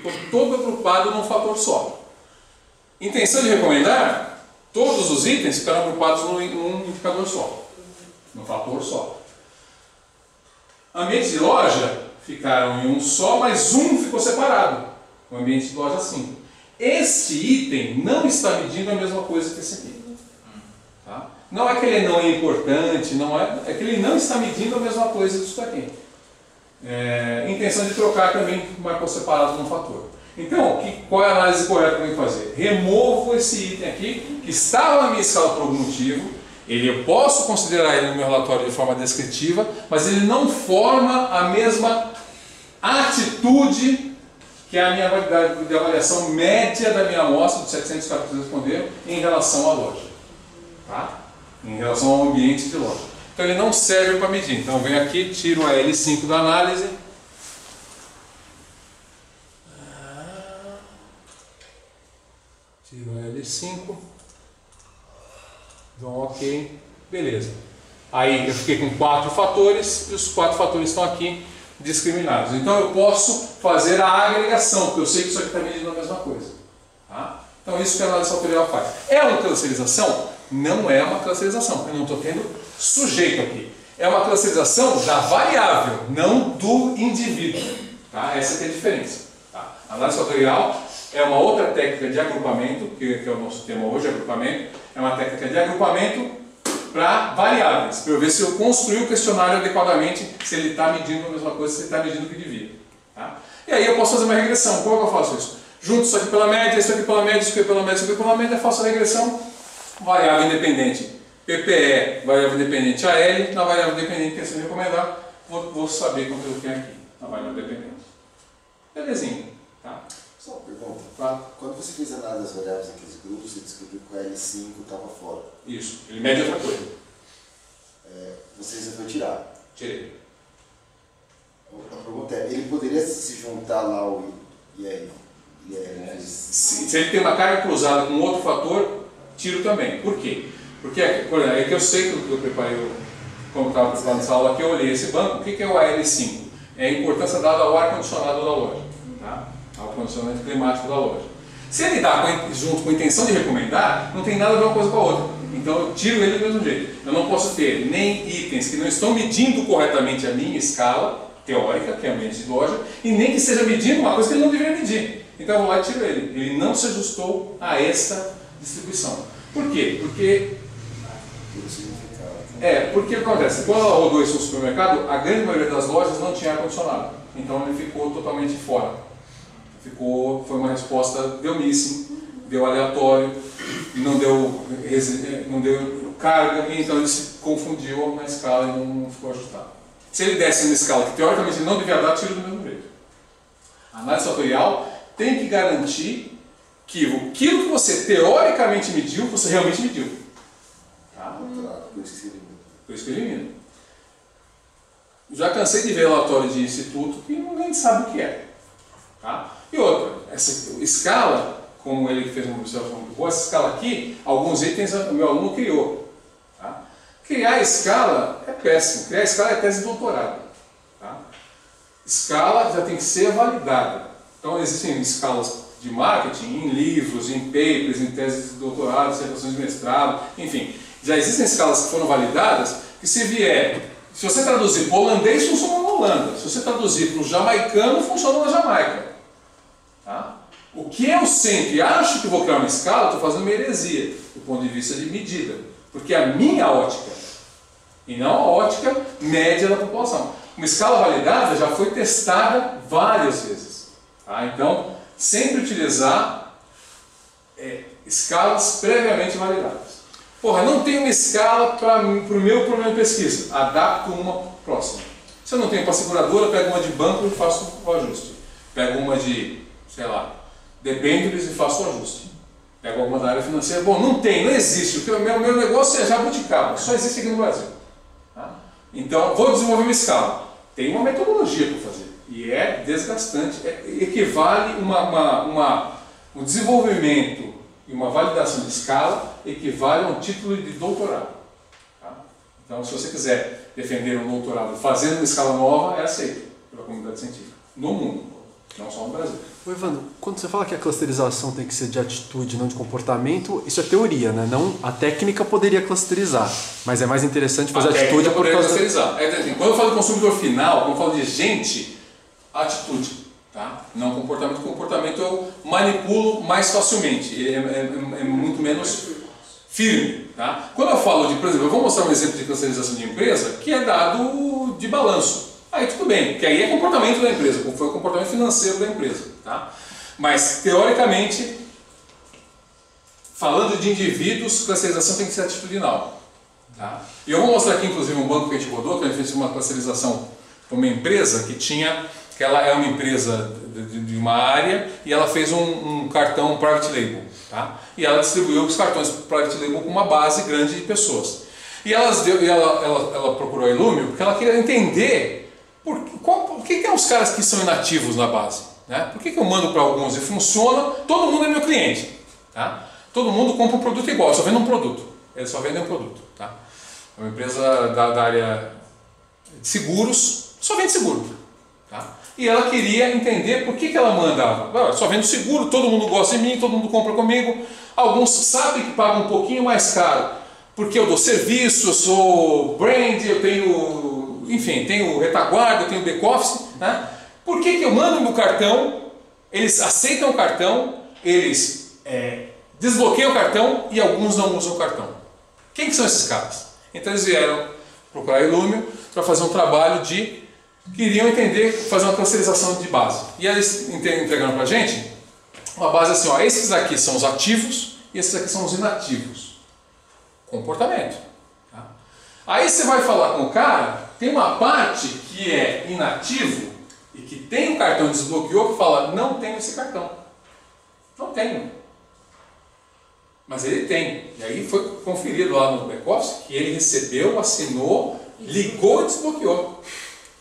ficou todo agrupado num fator só. Intenção de recomendar, todos os itens ficaram agrupados num indicador só, num fator só. Ambientes de loja ficaram em um só, mas um ficou separado, o ambiente de loja 5. Este item não está medindo a mesma coisa que esse aqui. Tá? Não é que ele não é importante, é que ele não está medindo a mesma coisa disso daqui. Intenção de trocar também marcou separado num fator. Então, qual é a análise correta que eu tenho que fazer? Removo esse item aqui, que estava na minha escala por algum motivo. Eu posso considerar ele no meu relatório de forma descritiva, mas ele não forma a mesma atitude que é a minha validade de avaliação média da minha amostra, de 700 caras que responderam, em relação à loja. Tá? Em relação ao ambiente de loja. Então ele não serve para medir. Então eu venho aqui, tiro a L5 da análise. Tiro a L5. Dou um OK. Beleza. Aí eu fiquei com 4 fatores e os 4 fatores estão aqui discriminados. Então eu posso fazer a agregação, porque eu sei que isso aqui está medindo a mesma coisa. Tá? Então isso que a análise fatorial faz. É uma clusterização? Não é uma clusterização, porque eu não estou tendo sujeito aqui. É uma clusterização da variável, não do indivíduo. Tá? Essa que é a diferença. Tá? A análise fatorial é uma outra técnica de agrupamento, que é o nosso tema hoje, agrupamento. É uma técnica de agrupamento para variáveis, para eu ver se eu construí o questionário adequadamente, se ele está medindo a mesma coisa, se ele está medindo o que devia. Tá? E aí eu posso fazer uma regressão. Como é que eu faço isso? Junto isso aqui pela média, isso aqui pela média, isso aqui pela média, isso aqui pela média, eu faço a regressão. Variável independente PPE, variável independente AL, na variável independente que eu recomendar, vou saber quanto eu tenho aqui, na variável independente. Belezinha. Tá? Só uma pergunta. Tá. Quando você fez a análise das variáveis naqueles grupos, você descobriu que o L5 estava fora. Isso, ele mede outra coisa. Você resolveu tirar. Tirei. A pergunta é, ele poderia se juntar lá ao IR? Se ele tem uma carga cruzada com outro fator, tiro também. Por quê? Porque é que eu sei que eu preparei, como estava preparando essa aula aqui, eu olhei esse banco. O que é o AL5? É a importância dada ao ar-condicionado da loja. Tá? Ao condicionamento climático da loja. Se ele dá junto com a intenção de recomendar, não tem nada a ver uma coisa com a outra. Então eu tiro ele do mesmo jeito. Eu não posso ter nem itens que não estão medindo corretamente a minha escala teórica, que é a ambiente de loja, e nem que esteja medindo uma coisa que ele não deveria medir. Então eu vou lá e tiro ele. Ele não se ajustou a esta distribuição. Por quê? Porque o que acontece? Quando ela rodou isso no supermercado, a grande maioria das lojas não tinha ar-condicionado. Então ele ficou totalmente fora. Foi uma resposta, deu missing, deu aleatório, não deu carga, então ele se confundiu na escala e não ficou ajustado. Se ele desse uma escala que teoricamente ele não devia dar, tira do mesmo jeito. A análise fatorial tem que garantir que aquilo que você teoricamente mediu, você realmente mediu. Tá? Por isso que elimina. Já cansei de ver relatório de instituto que ninguém sabe o que é. Tá? E outra, essa escala, como ele fez uma observação muito boa, essa escala aqui, alguns itens o meu aluno criou. Tá? Criar a escala é péssimo, criar a escala é tese de doutorado. Tá? Escala já tem que ser validada. Então existem escalas de marketing em livros, em papers, em teses de doutorado, dissertações de mestrado, enfim. Já existem escalas que foram validadas que se você traduzir para o holandês, funciona na Holanda. Se você traduzir para o jamaicano, funciona na Jamaica. Tá? O que eu sempre acho que vou criar uma escala, estou fazendo uma heresia, do ponto de vista de medida. Porque é a minha ótica, e não a ótica média da população. Uma escala validada já foi testada várias vezes. Tá? Então, sempre utilizar escalas previamente validadas. Porra, não tenho uma escala para o meu problema de pesquisa. Adapto uma próxima. Se eu não tenho para seguradora, pego uma de banco e faço o ajuste. Pego uma de, sei lá, debêntures e faço o ajuste. Pego alguma da área financeira. Bom, não existe. Porque o meu negócio é jabuticaba. Só existe aqui no Brasil. Tá? Então, vou desenvolver uma escala. Tem uma metodologia para fazer. E é desgastante. Equivale um desenvolvimento e uma validação de escala equivale a um título de doutorado. Tá? Então, se você quiser defender um doutorado fazendo uma escala nova, é aceito pela comunidade científica, no mundo. não só no Brasil. Ô Evandro, quando você fala que a clusterização tem que ser de atitude, não de comportamento, isso é teoria, né? Não, a técnica poderia clusterizar, mas é mais interessante fazer atitude por causa... Clusterizar. Quando eu falo de consumidor final, quando eu falo de gente, atitude. Tá? Não comportamento. Comportamento eu manipulo mais facilmente, é muito menos firme. Tá? Quando eu falo de, por exemplo, eu vou mostrar um exemplo de clusterização de empresa que é dado de balanço. Aí tudo bem, porque aí é comportamento da empresa, foi o comportamento financeiro da empresa. Tá? Mas, teoricamente, falando de indivíduos, clusterização tem que ser atitudinal. Tá? E eu vou mostrar aqui, inclusive, um banco que a gente rodou, que a gente fez uma clusterização para uma empresa que ela é uma empresa de uma área e ela fez um cartão private label. Tá? E ela distribuiu os cartões private label com uma base grande de pessoas. E ela procurou a Illumio porque ela queria entender por que tem os caras que são inativos na base? Né? Por que eu mando para alguns e funciona? Todo mundo é meu cliente. Tá? Todo mundo compra um produto igual, só vende um produto. Eles só vendem um produto. Tá? É uma empresa da área de seguros, só vende seguro. Tá? E ela queria entender por que ela mandava. Só vendo seguro, todo mundo gosta de mim, todo mundo compra comigo. Alguns sabem que pagam um pouquinho mais caro, porque eu dou serviço, eu sou brand, eu tenho, enfim, tenho retaguarda, eu tenho back-office. Né? Por que eu mando meu cartão, eles aceitam o cartão, eles desbloqueiam o cartão e alguns não usam o cartão? Quem que são esses caras? Então eles vieram procurar a Illumio para fazer um trabalho queriam entender, fazer uma clusterização de base. E eles entregaram para a gente uma base assim, ó, esses aqui são os ativos e esses aqui são os inativos. Comportamento. Tá? Aí você vai falar com o cara, tem uma parte que é inativo e que tem um cartão que desbloqueou que fala, não tenho esse cartão. Não tenho. Mas ele tem. E aí foi conferido lá no back-office que ele recebeu, assinou, ligou e desbloqueou.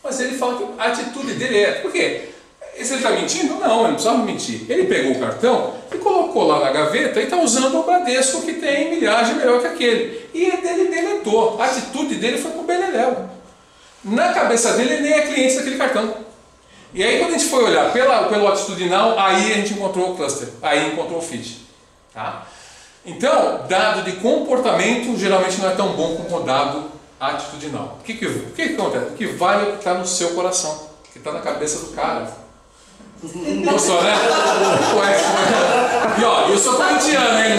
Mas ele fala que a atitude dele é... Por quê? Se ele está mentindo? Não, ele não precisava mentir. Ele pegou o cartão e colocou lá na gaveta e está usando o Bradesco que tem milhagem melhor que aquele. E ele deletou. A atitude dele foi pro beleléu. Na cabeça dele, ele nem é cliente daquele cartão. E aí quando a gente foi olhar pelo atitudinal, aí a gente encontrou o cluster. Aí encontrou o fit. Tá? Então, dado de comportamento geralmente não é tão bom como o dado atitudinal. O que acontece? O que vale é o que está no seu coração, o que está na cabeça do cara. Gostou, né? E ó, eu sou corintiano, hein?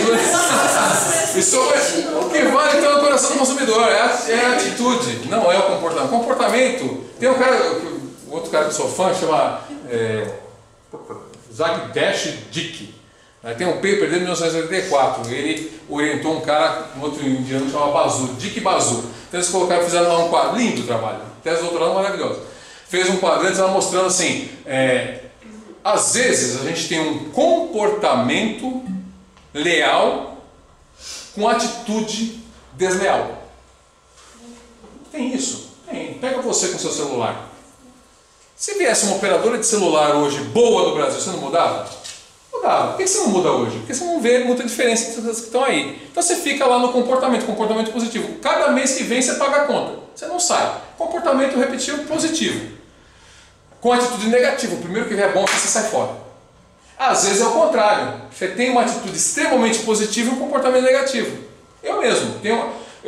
O que vale está no coração do consumidor, é a atitude, não é o comportamento. Comportamento, tem um cara, outro cara que sou fã, chama Zagdesh Dick. Tem um paper de 1984, ele orientou um cara, um outro indiano chamado Basu, Dick Basu. Então eles colocaram, fizeram lá um quadro, lindo o trabalho, tese de doutorado maravilhosa. Fez um quadrante lá mostrando assim, às vezes a gente tem um comportamento leal com atitude desleal. Tem isso, tem. Pega você com seu celular. Se viesse uma operadora de celular hoje boa no Brasil, você não mudava? Mudava. Por que você não muda hoje? Porque você não vê muita diferença entre as que estão aí. Então você fica lá no comportamento positivo. Cada mês que vem você paga a conta. Você não sai. Comportamento repetitivo positivo. Com atitude negativa. O primeiro que vier bom, você sai fora. Às vezes é o contrário. Você tem uma atitude extremamente positiva e um comportamento negativo. Eu mesmo.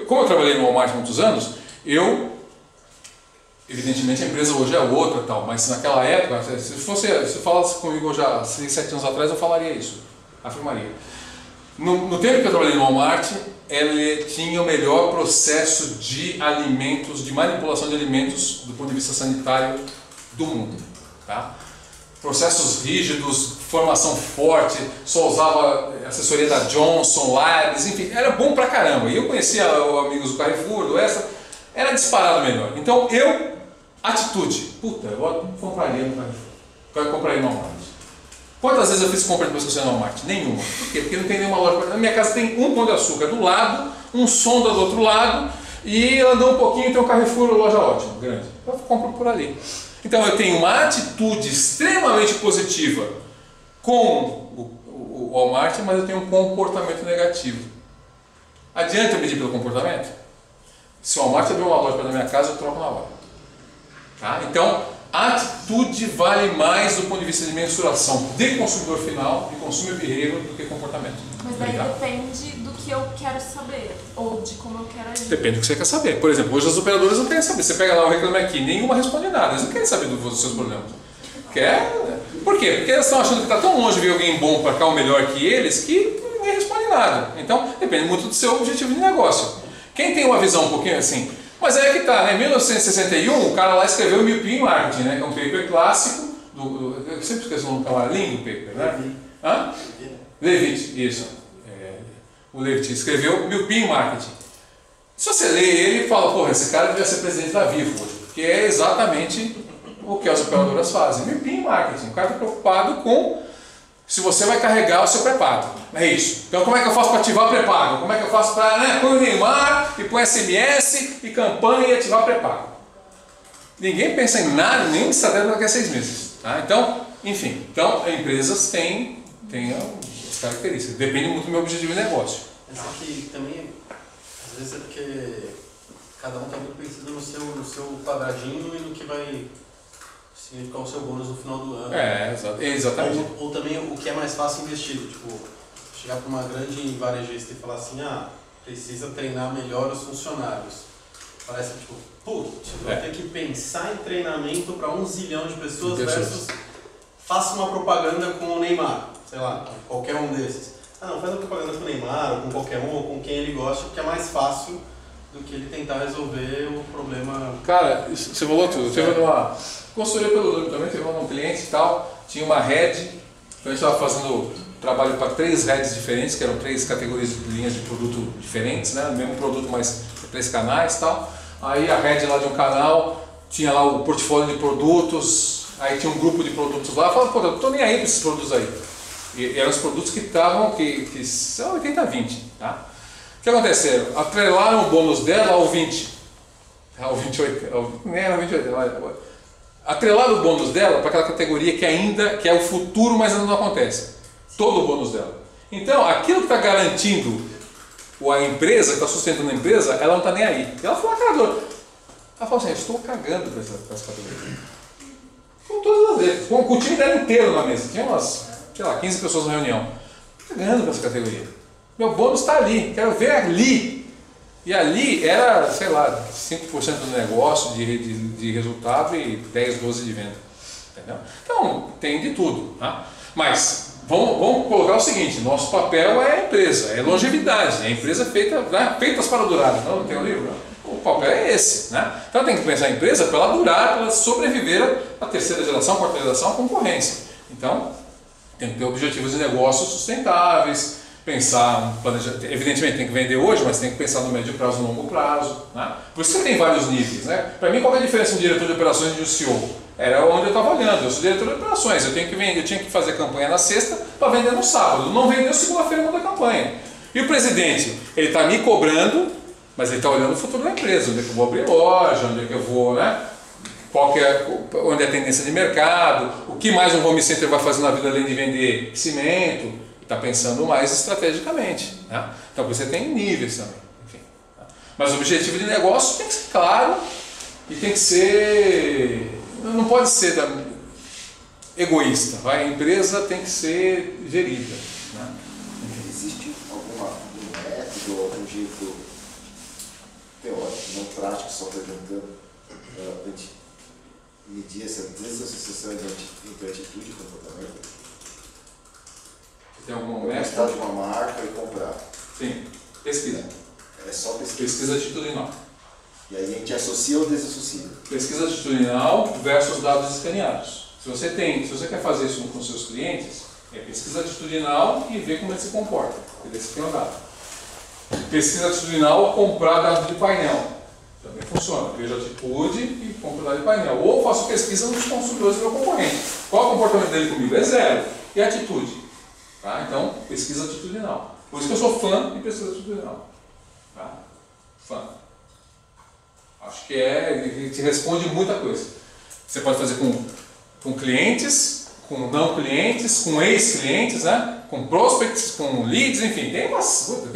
Como eu trabalhei no Walmart há muitos anos, evidentemente a empresa hoje é outra, tal, mas naquela época, se falasse comigo já 6, 7 anos atrás, eu falaria isso, afirmaria. No tempo que eu trabalhei no Walmart, ele tinha o melhor processo de alimentos, de manipulação de alimentos do ponto de vista sanitário do mundo. Tá? Processos rígidos, formação forte, só usava assessoria da Johnson, Labs, enfim, era bom pra caramba. E eu conhecia amigos do Carrefour, do Extra, era disparado melhor. Então atitude, eu compraria no Carrefour, eu compraria no Walmart. Quantas vezes eu fiz compra depois que eu saí no Walmart? Nenhuma. Por quê? Porque não tem nenhuma loja. Na minha casa tem um Pão de Açúcar do lado, um Sonda do outro lado, e andou um pouquinho tem um Carrefour, loja ótima, grande. Eu compro por ali. Então eu tenho uma atitude extremamente positiva com o Walmart, mas eu tenho um comportamento negativo. Adianta eu medir pelo comportamento? Se o Walmart abrir uma loja para minha casa, eu troco na hora. Tá? Então, A atitude vale mais do ponto de vista de mensuração de consumidor final, de consumer behavior, do que comportamento. Mas daí depende do que eu quero saber, ou de como eu quero agir. Depende do que você quer saber. Por exemplo, hoje as operadoras não querem saber. Você pega lá o Reclame Aqui, nenhuma responde nada. Eles não querem saber dos seus problemas. Quer? Por quê? Porque eles estão achando que está tão longe de ver alguém bom para cá, o melhor que eles, que ninguém responde nada. Então, depende muito do seu objetivo de negócio. Quem tem uma visão um pouquinho assim... Mas aí é que tá, né? Em 1961, o cara lá escreveu o Milpin Marketing, né? Que é um paper clássico, eu sempre esqueço o nome, é um lindo paper, né? Hã? Levitt, isso. O Levitt escreveu Milpin Marketing. Se você lê ele, fala, porra, esse cara devia ser presidente da Vivo hoje, porque é exatamente o que as operadoras fazem. Milpin Marketing, o cara está preocupado com se você vai carregar o seu pré-pago. É isso. Então como é que eu faço para ativar o pré-pago? Como é que eu faço para, né, põe o Neymar e põe SMS e campanha e ativar o pré-pago? Ninguém pensa em nada, nenhuma estratégia daqui a 6 meses. Tá? Então, enfim, empresas têm as características. Depende muito do meu objetivo de negócio. Essa aqui também, às vezes é porque cada um está muito pensando no seu quadradinho e no que vai significar o seu bônus no final do ano. Exatamente. Ou também o que é mais fácil investir, tipo, chegar para uma grande varejista e falar assim, precisa treinar melhor os funcionários. Parece tipo, putz, vou ter que pensar em treinamento para 1 zilhão de pessoas versus faça uma propaganda com o Neymar, sei lá, qualquer um desses. Não, faz uma propaganda com o Neymar, ou com qualquer um, ou com quem ele gosta, porque é mais fácil do que ele tentar resolver o problema. Cara, você falou tudo. Teve uma consultoria pelo nome também, teve um cliente e tal, tinha uma head, então a gente estava fazendo trabalho para 3 heads diferentes, que eram 3 categorias de linhas de produto diferentes, né? O mesmo produto, mas 3 canais e tal. Aí a head lá de um canal tinha lá o portfólio de produtos, aí tinha um grupo de produtos lá, falava, pô, eu não tô nem aí para esses produtos aí. E eram os produtos que estavam, que são 80-20, tá? O que aconteceu? Atrelaram o bônus dela ao 20. Ao 28, nem era 28, atrelaram o bônus dela para aquela categoria que é o futuro, mas ainda não acontece. Todo o bônus dela. Então, aquilo que está garantindo a empresa, que está sustentando a empresa, ela não está nem aí. E ela falou, ela falou assim, estou cagando para essa categoria. Com todas as vezes, com o time dela inteiro na mesa. Tinha umas, 15 pessoas na reunião. Estou cagando para essa categoria. Meu bônus está ali, quero ver ali. E ali era, 5% do negócio de resultado e 10, 12 de venda. Entendeu? Então, tem de tudo. Tá? Mas, vamos colocar o seguinte, nosso papel é a empresa, é longevidade, é a empresa feitas para durar. Não tem um livro? O papel é esse. Né? Então, tem que pensar a empresa para ela durar, para ela sobreviver à 3ª geração, 4ª geração, a concorrência. Então, tem que ter objetivos de negócio sustentáveis, pensar um planejamento, evidentemente tem que vender hoje, mas tem que pensar no médio prazo e no longo prazo. Né? Por isso você tem vários níveis. Né? Para mim, qual é a diferença de um diretor de operações e de um CEO? Era onde eu estava olhando, eu sou diretor de operações, eu tinha que fazer campanha na sexta para vender no sábado, não vendeu segunda-feira não da campanha. E o presidente, ele está me cobrando, mas ele está olhando o futuro da empresa, onde é que eu vou abrir loja, onde é que eu vou, né? Onde é a tendência de mercado, o que mais um home center vai fazer na vida além de vender cimento. Está pensando mais estrategicamente. Né? Então você tem níveis também. Enfim, tá? Mas o objetivo de negócio tem que ser claro e tem que ser. Não pode ser egoísta. A empresa tem que ser gerida. Né? Existe algum método, algum jeito teórico, não prático, só perguntando, medir essa desassociação entre atitude e comportamento? Tem algum método? De uma marca e comprar. Sim, pesquisa. É só pesquisa. Pesquisa atitudinal. E aí a gente associa ou desassocia? Pesquisa atitudinal versus dados escaneados. Se você quer fazer isso com seus clientes, é pesquisa atitudinal e ver como ele se comporta. Ele se tem um dado. Pesquisa atitudinal, comprar dados de painel. Também funciona. Veja atitude e compra dado de painel. Ou faço pesquisa nos consumidores do meu concorrente. Qual é o comportamento dele comigo? É 0. E a atitude? Tá? Então, pesquisa atitudinal. Por isso que eu sou fã de pesquisa atitudinal. Tá? Fã. Acho que te responde muita coisa. Você pode fazer com clientes, com não clientes, com ex-clientes, né? Com prospects, com leads, enfim, tem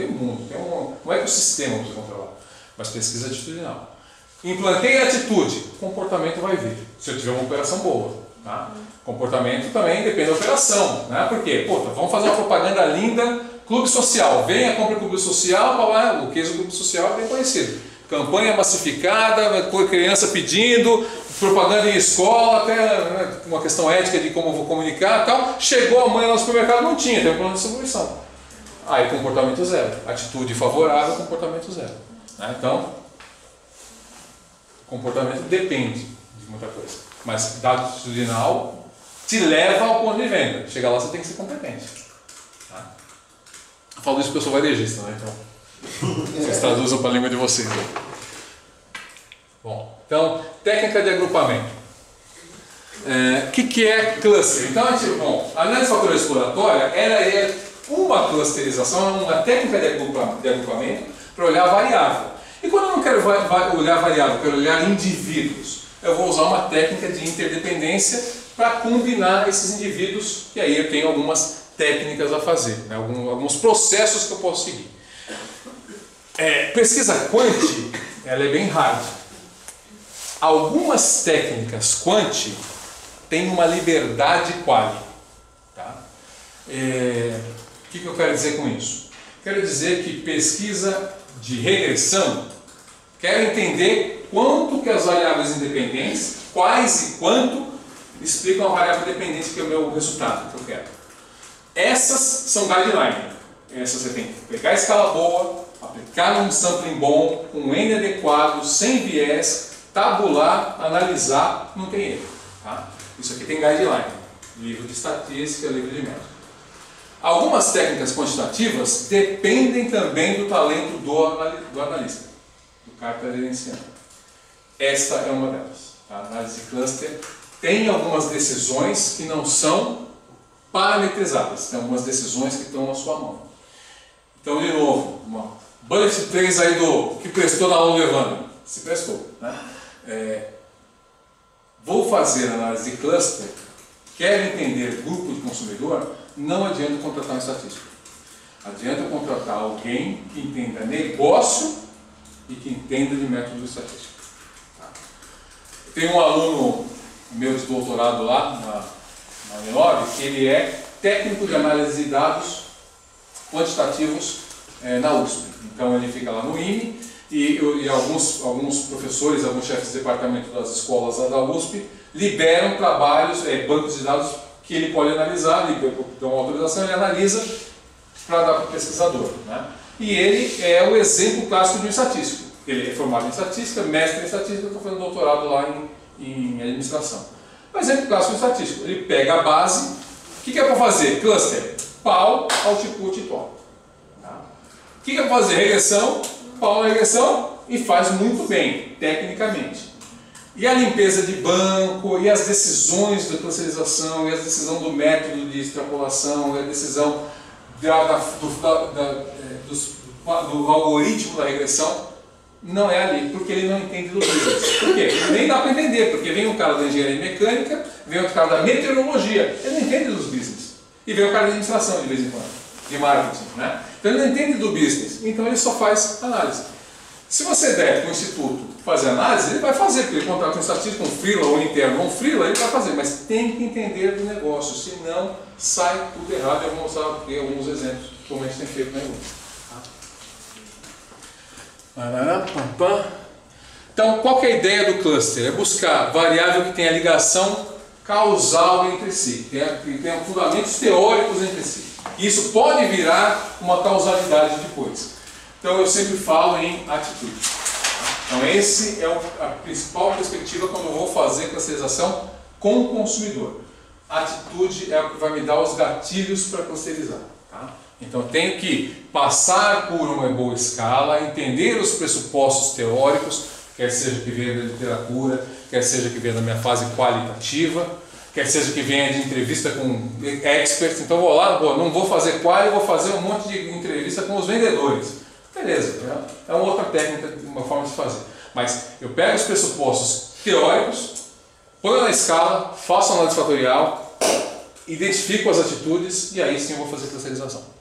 um mundo, tem um ecossistema para você controlar. Mas pesquisa atitudinal. Implantei a atitude, o comportamento vai vir, se eu tiver uma operação boa. Tá? Comportamento também depende da operação. Né? Por quê? Pô, vamos fazer uma propaganda linda, clube social, venha, compre o clube social, o case do clube social é bem conhecido. Campanha massificada, criança pedindo, propaganda em escola, até né, uma questão ética de como eu vou comunicar e tal. Chegou a mãe lá no supermercado, não tinha, teve um plano de distribuição. Aí comportamento zero. Atitude favorável, comportamento zero. Né? Então, comportamento depende de muita coisa. Mas dado atitudinal te leva ao ponto de venda. Chegar lá você tem que ser competente. Tá? Eu falo isso porque eu sou varejista, né? Então, vocês traduzam para a língua de vocês. Né? Bom, então, técnica de agrupamento. O que é cluster? Então, a análise de fator exploratória ela é uma clusterização, uma técnica de agrupamento para olhar a variável. E quando eu não quero olhar variável, eu quero olhar indivíduos, eu vou usar uma técnica de interdependência para combinar esses indivíduos, e aí eu tenho algumas técnicas a fazer, né? Alguns processos que eu posso seguir. Pesquisa quant, ela é bem hard. Algumas técnicas quant têm uma liberdade quali. Tá? O que eu quero dizer com isso? Quero dizer que pesquisa de regressão quero entender quanto que as variáveis independentes, quais e quanto explicam a variável dependente que é o meu resultado que eu quero. Essas são guidelines. Essas você tem que pegar a escala boa, aplicar num sampling bom, com um N adequado, sem viés, tabular, analisar, não tem erro. Tá? Isso aqui tem guideline. Livro de estatística, livro de método. Algumas técnicas quantitativas dependem também do talento do analista, do cara que está gerenciando. Esta é uma delas. A análise de cluster tem algumas decisões que não são parametrizadas, tem algumas decisões que estão na sua mão. Então, de novo, uma bullet 3 aí do que prestou na aula do Evandro. Se prestou. Né? Vou fazer análise de cluster, quero entender grupo de consumidor, não adianta contratar um estatístico. Adianta contratar alguém que entenda negócio e que entenda de método estatístico. Tá? Tem um aluno meu de doutorado lá na Unilog, que ele é técnico de análise de dados quantitativos na USP. Então ele fica lá no INE e alguns professores, alguns chefes de departamento das escolas lá da USP liberam trabalhos, bancos de dados que ele pode analisar, ele dá uma autorização, ele analisa para dar para o pesquisador. Né? E ele é o exemplo clássico de um estatístico. Ele é formado em estatística, mestre em estatística, está fazendo doutorado lá em administração. O exemplo clássico de estatístico, ele pega a base, o que é para fazer? Cluster, pau, output e top. Tá? O que é para fazer? Regressão, pau na regressão e faz muito bem, tecnicamente. E a limpeza de banco, e as decisões da clusterização, e a decisão do método de extrapolação, e a decisão do algoritmo da regressão, não é ali, porque ele não entende do business. Por quê? Nem dá para entender, porque vem um cara da engenharia mecânica, vem outro cara da meteorologia, ele não entende dos business. E vem o cara da administração de vez em quando, de marketing. Né? Então ele não entende do business, então ele só faz análise. Se você der para o instituto fazer análise, ele vai fazer, porque ele contrata um estatístico, um freela ou um interno ou um freela, ele vai fazer, mas tem que entender do negócio, senão sai tudo errado. Eu vou mostrar aqui alguns exemplos como a gente tem feito na Então, qual que é a ideia do cluster? É buscar variável que tenha ligação causal entre si, que tenha fundamentos teóricos entre si. Isso pode virar uma causalidade depois. Então eu sempre falo em atitude. Então esse é a principal perspectiva quando eu vou fazer clusterização com o consumidor. A atitude é o que vai me dar os gatilhos para clusterizar. Tá? Então eu tenho que passar por uma boa escala, entender os pressupostos teóricos, quer seja que venha da literatura, quer seja que venha da minha fase qualitativa, quer seja que venha de entrevista com experts. Então eu vou lá, não vou fazer quali, vou fazer um monte de entrevista com os vendedores. Beleza, é uma outra técnica, uma forma de fazer. Mas eu pego os pressupostos teóricos, ponho na escala, faço análise fatorial, identifico as atitudes e aí sim eu vou fazer clusterização.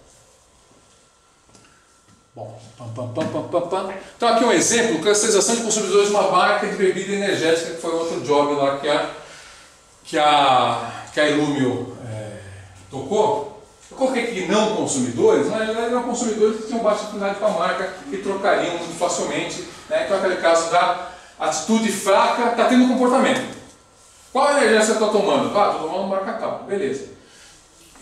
Bom, então aqui um exemplo, clusterização de consumidores de uma marca de bebida energética, que foi outro job lá que a Illumio tocou. Eu coloquei aqui não consumidores, mas na verdade eram consumidores que tinham baixa afinidade com a marca, que trocariam muito facilmente, né? Então aquele caso da atitude fraca, está tendo comportamento. Qual energética você está tomando? Estou tomando marca tal, beleza.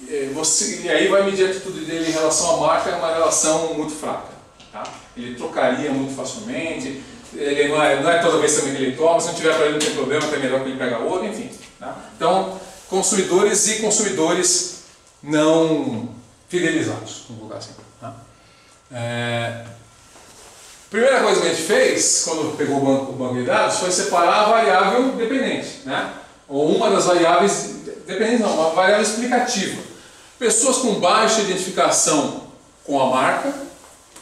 E aí vai medir a atitude dele em relação à marca, é uma relação muito fraca. Tá? Ele trocaria muito facilmente, ele não é toda vez também que ele toma, se não tiver para ele não tem problema, é melhor que ele pega outro, enfim. Tá? Então, consumidores e consumidores não fidelizados, vamos colocar assim. Tá? Primeira coisa que a gente fez, quando pegou o banco de dados, foi separar a variável dependente, né? Ou uma das variáveis dependentes, não, uma variável explicativa. Pessoas com baixa identificação com a marca,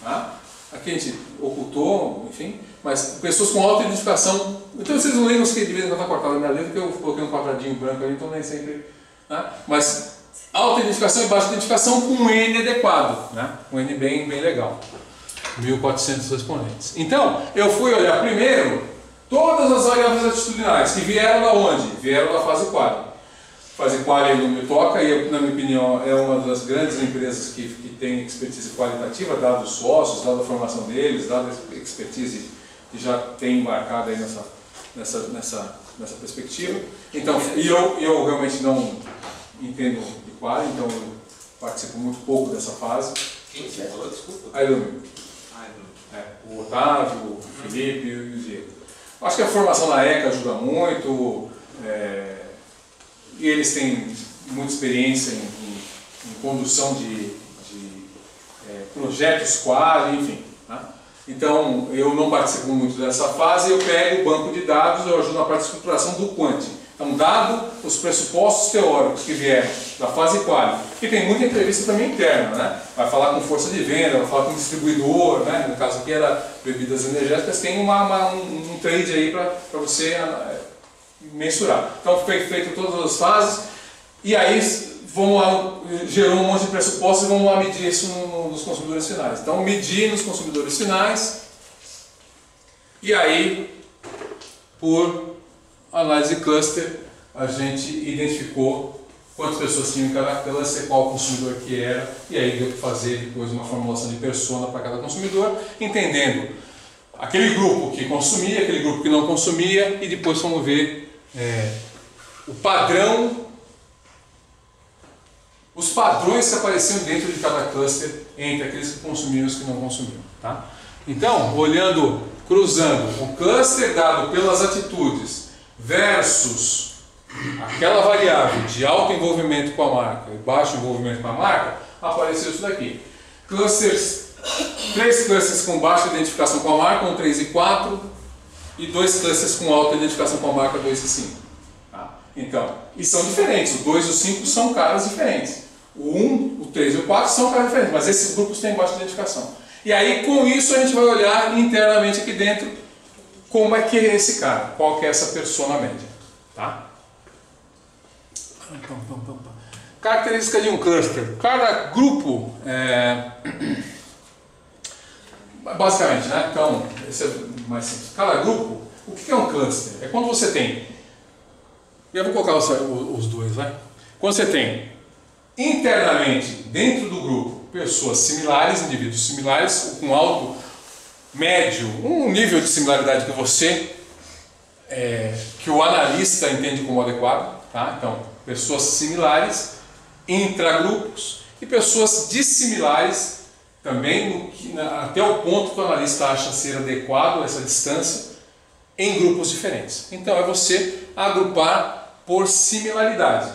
tá? Aqui a gente ocultou, enfim, mas pessoas com alta identificação. Então vocês não lembram que de vez em quando está cortado a minha letra, que eu coloquei um quadradinho branco ali, então nem sempre. Tá? Mas alta identificação e baixa identificação com um N adequado, né? Um N bem legal. 1.400 respondentes. Então, eu fui olhar primeiro todas as variáveis atitudinais que vieram da onde? Vieram da fase quali. Fase quali não me toca e, na minha opinião, é uma das grandes empresas que tem expertise qualitativa, dado os sócios, dado a formação deles, dado a expertise que já tem embarcado aí nessa perspectiva. Então, eu realmente não entendo de quali, então eu participo muito pouco dessa fase. Quem você falou? Desculpa. A Illumio. O Otávio, o Felipe e o Diego. Acho que a formação na ECA ajuda muito, e eles têm muita experiência em condução de projetos quali, enfim. Né? Então, eu não participo muito dessa fase, eu pego o banco de dados, eu ajudo na parte de estruturação do quant. Então, dado os pressupostos teóricos que vieram da fase quali, que tem muita entrevista também interna, né? Vai falar com força de venda, vai falar com distribuidor, né? No caso aqui era bebidas energéticas, tem um trade aí para você mensurar. Então, foi feito todas as fases, e aí vamos lá, gerou um monte de pressupostos e vamos lá medir isso nos consumidores finais. Então, medir nos consumidores finais, e aí, por análise cluster, a gente identificou quantas pessoas tinham em cada cluster, qual consumidor que era, e aí deu para fazer depois uma formulação de persona para cada consumidor, entendendo aquele grupo que consumia, aquele grupo que não consumia, e depois vamos ver o padrão, os padrões que apareciam dentro de cada cluster entre aqueles que consumiam e os que não consumiam. Tá? Então, cruzando o cluster dado pelas atitudes versus aquela variável de alto envolvimento com a marca e baixo envolvimento com a marca, apareceu isso daqui. 3 clusters com baixa identificação com a marca, 1, 3 e 4, e 2 clusters com alta identificação com a marca, 2 e 5. Tá? Então, e são diferentes, o 2 e o 5 são caras diferentes. O 1, o 3 e o 4 são caras diferentes, mas esses grupos têm baixa identificação. E aí, com isso, a gente vai olhar internamente aqui dentro como é que é esse cara, qual que é essa persona média. Tá? Característica de um cluster. Cada grupo, basicamente, né? Então, esse é mais simples. Cada grupo, o que é um cluster? É quando você tem, eu vou colocar os dois, vai? Quando você tem internamente, dentro do grupo, pessoas similares, indivíduos similares, com alto, médio, um nível de similaridade que o analista entende como adequado, tá? Então, pessoas similares, intragrupos, e pessoas dissimilares também, até o ponto que o analista acha ser adequado essa distância, em grupos diferentes. Então, é você agrupar por similaridade.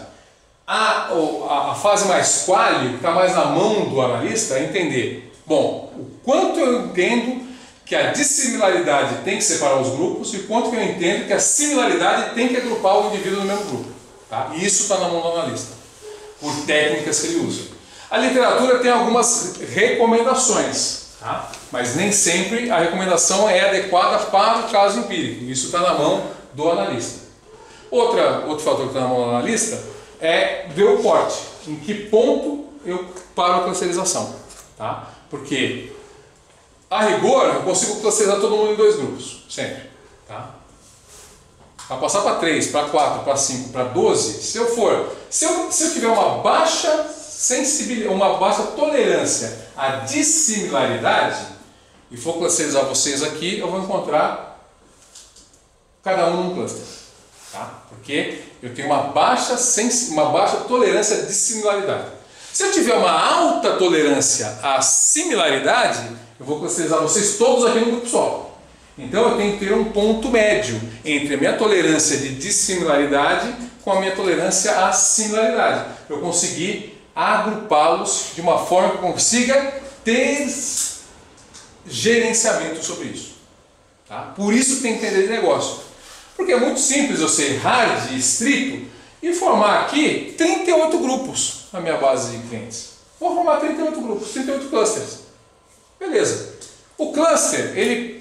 A fase mais quali, que está mais na mão do analista, é entender, bom, o quanto eu entendo que a dissimilaridade tem que separar os grupos e o quanto que eu entendo que a similaridade tem que agrupar o indivíduo no mesmo grupo. Tá? E isso está na mão do analista, por técnicas que ele usa. A literatura tem algumas recomendações, tá? Mas nem sempre a recomendação é adequada para o caso empírico. Isso está na mão do analista. Outro fator que está na mão do analista é ver o porte, em que ponto eu paro a clusterização. Tá? Porque A rigor, eu consigo clusterizar todo mundo em 2 grupos, sempre. Tá? Para passar para 3, para 4, para 5, para 12, se eu tiver uma baixa sensibilidade, uma baixa tolerância à dissimilaridade, e for clusterizar vocês aqui, eu vou encontrar cada um num cluster. Tá? Porque eu tenho uma baixa tolerância à dissimilaridade. Se eu tiver uma alta tolerância à similaridade, eu vou clusterizar vocês todos aqui num grupo só. Então eu tenho que ter um ponto médio entre a minha tolerância de dissimilaridade com a minha tolerância à similaridade. Eu conseguir agrupá-los de uma forma que eu consiga ter gerenciamento sobre isso. Tá? Por isso tem que entender de negócio. Porque é muito simples eu ser hard e estrito e formar aqui 38 grupos na minha base de clientes. Vou formar 38 grupos, 38 clusters. Beleza. O cluster, ele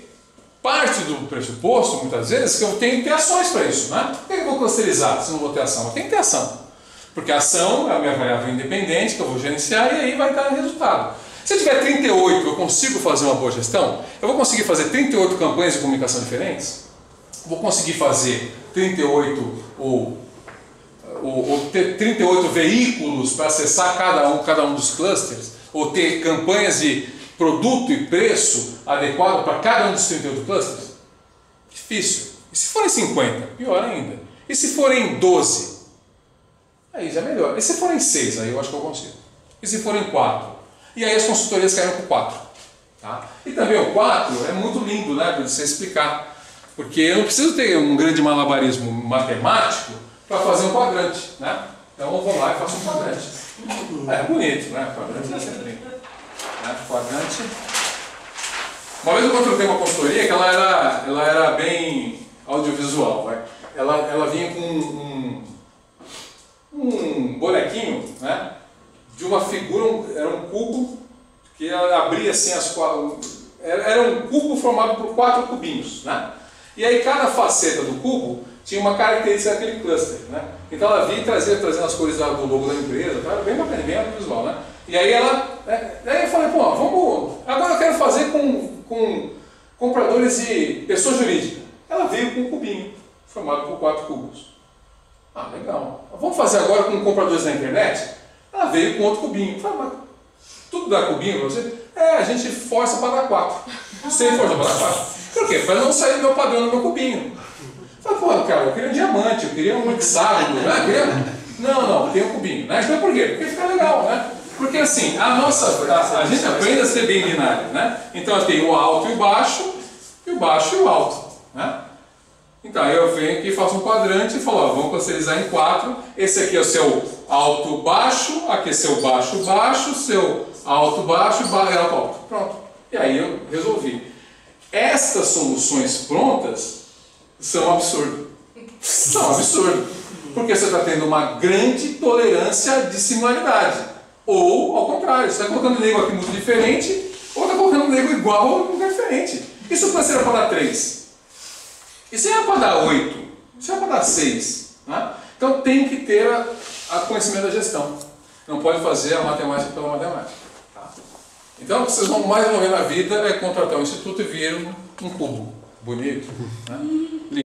parte do pressuposto, muitas vezes, que eu tenho que ter ações para isso. Né? Por que eu vou clusterizar se não vou ter ação? Eu tenho que ter ação. Porque a ação é a minha variável independente que eu vou gerenciar e aí vai dar resultado. Se eu tiver 38, eu consigo fazer uma boa gestão? Eu vou conseguir fazer 38 campanhas de comunicação diferentes? Vou conseguir fazer 38 ou ter 38 veículos para acessar cada um dos clusters? Ou ter campanhas de produto e preço adequado para cada um dos 38 clusters? Difícil. E se forem 50? Pior ainda. E se forem 12? Aí já é melhor. E se forem 6? Aí eu acho que eu consigo. E se forem 4? E aí as consultorias caíram para o 4. Tá? E também o 4 é muito lindo, né, para você explicar. Porque eu não preciso ter um grande malabarismo matemático para fazer um quadrante. Né? Então eu vou lá e faço um quadrante. É bonito, né? Quadrante é sempre lindo. Quadrante. Uma vez eu contratei uma consultoria que ela era bem audiovisual. Vai? Ela vinha com um bonequinho, né, de uma figura, era um cubo que ela abria assim as quatro. Era um cubo formado por 4 cubinhos. Né? E aí cada faceta do cubo tinha uma característica daquele cluster. Né? Então ela vinha trazendo as cores do logo da empresa, tá? Bem bacana, bem audiovisual. Né? E aí daí eu falei, pô, agora eu quero fazer com compradores de pessoa jurídica. Ela veio com um cubinho, formado por 4 cubos. Ah, legal. Vamos fazer agora com compradores da internet? Ela veio com outro cubinho. Eu falei, mas tudo dá cubinho para você? A gente força para dar 4. Você força para dar 4. Por quê? Para não sair do meu padrão do meu cubinho. Eu falei, pô, cara, eu queria um diamante, eu queria um hexágono, né? Não, tem um cubinho. Né? Então por quê? Porque fica legal, né? Porque assim, a gente aprende a ser bem binário, né? Então eu tenho o alto e o baixo e o alto, né? Então eu venho aqui, faço um quadrante e falo, ó, vamos clusterizar em 4. Esse aqui é o seu alto baixo, aqui é seu baixo baixo, seu alto baixo e alto alto. Pronto. E aí eu resolvi. Estas soluções prontas são absurdo. São absurdo. Porque você está tendo uma grande tolerância de similaridade. Ou, ao contrário, você está colocando nego aqui muito diferente, ou está colocando nego igual ou muito diferente. Isso o cluster era para dar 3. Isso era para dar 8. Isso era para dar 6. Né? Então tem que ter a conhecimento da gestão. Não pode fazer a matemática pela matemática. Tá? Então, o que vocês vão mais uma vez na vida é contratar um instituto e vir um cubo bonito. Né?